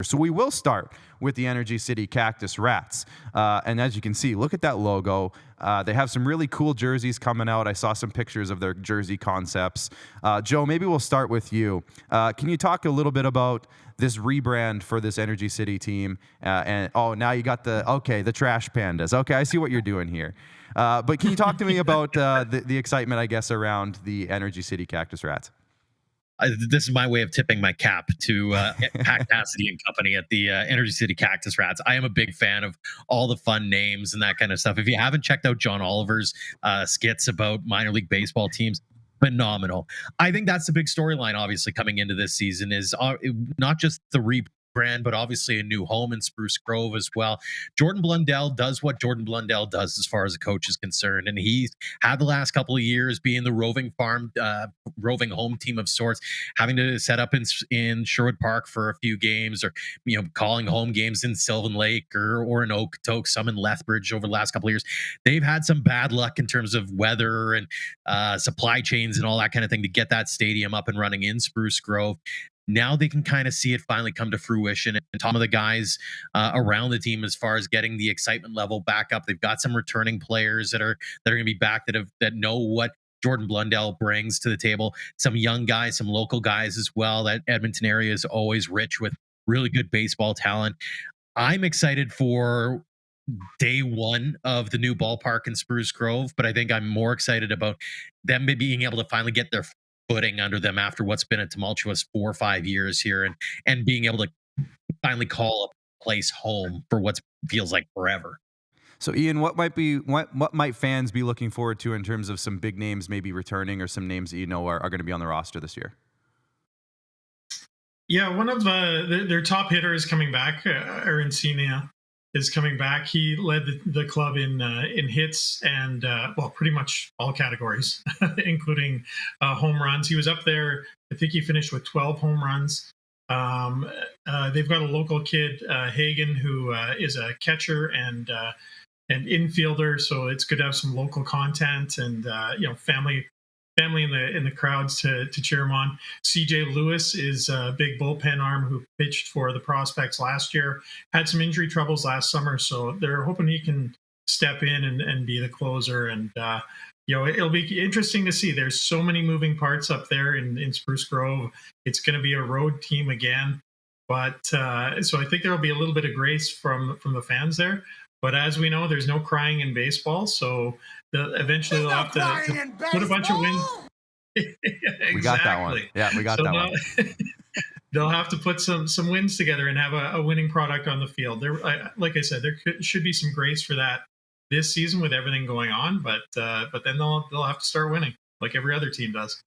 So we will start with the Energy City Cactus Rats. And as you can see, look at that logo. They have some really cool jerseys coming out. I saw some pictures of their jersey concepts. Joe, maybe we'll start with you. Can you talk a little bit about this rebrand for this Energy City team? Now you got the trash pandas. Okay, I see what you're doing here. But can you talk to me about the excitement, I guess, around the Energy City Cactus Rats? This is my way of tipping my cap to Pat Cassidy and company at the Energy City Cactus Rats. I am a big fan of all the fun names and that kind of stuff. If you haven't checked out John Oliver's skits about minor league baseball teams, phenomenal. I think that's the big storyline, obviously, coming into this season is not just the rebrand, but obviously a new home in Spruce Grove as well. Jordan Blundell does what Jordan Blundell does as far as a coach is concerned, and he's had the last couple of years being the roving home team of sorts, having to set up in Sherwood Park for a few games, or calling home games in Sylvan Lake or in Okotoks, some in Lethbridge over the last couple of years. They've had some bad luck in terms of weather and supply chains and all that kind of thing to get that stadium up and running in Spruce Grove. Now they can kind of see it finally come to fruition, and some of the guys around the team, as far as getting the excitement level back up, they've got some returning players that are going to be back that know what Jordan Blundell brings to the table. Some young guys, some local guys as well. That Edmonton area is always rich with really good baseball talent. I'm excited for day one of the new ballpark in Spruce Grove, but I think I'm more excited about them being able to finally get their footing under them after what's been a tumultuous 4 or 5 years here, and being able to finally call a place home for what feels like forever. So, Ian, what might fans be looking forward to in terms of some big names maybe returning, or some names that are going to be on the roster this year? Yeah, one of their top hitters coming back, Arancina, is coming back. He led the club in hits and pretty much all categories, including home runs. He was up there. I think he finished with 12 home runs. They've got a local kid, Hagen, who is a catcher and infielder. So it's good to have some local content and family in the crowds to cheer him on. CJ Lewis is a big bullpen arm who pitched for the Prospects last year. Had some injury troubles last summer, so they're hoping he can step in and be the closer. And it'll be interesting to see. There's so many moving parts up there in Spruce Grove. It's going to be a road team again, but so I think there will be a little bit of grace from the fans there. But as we know, there's no crying in baseball, so eventually they'll have to put a bunch of wins. Exactly. We got that one. Yeah, we got that one. They'll have to put some wins together and have a winning product on the field. Like I said, there should be some grace for that this season with everything going on, but then they'll have to start winning like every other team does.